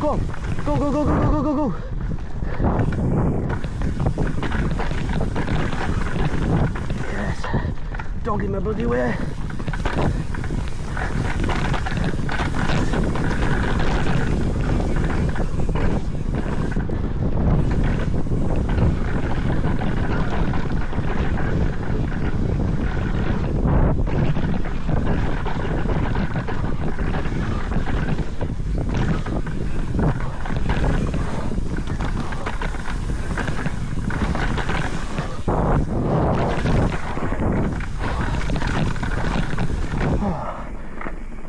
Go on. Go, go, go, go, go, go, go, go. Yes. Don't get in my bloody way.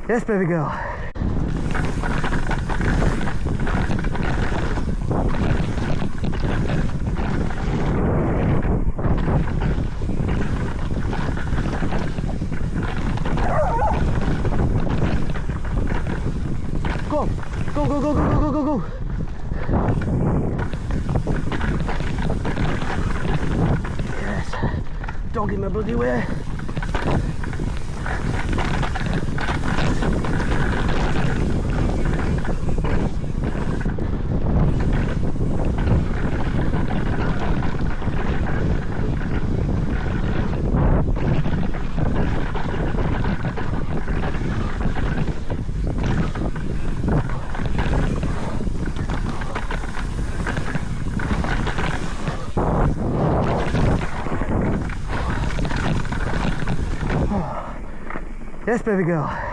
Yes, baby girl. Go on. Go, go, go, go, go, go, go, go. Yes. Don't get in my bloody way. Yes, baby girl.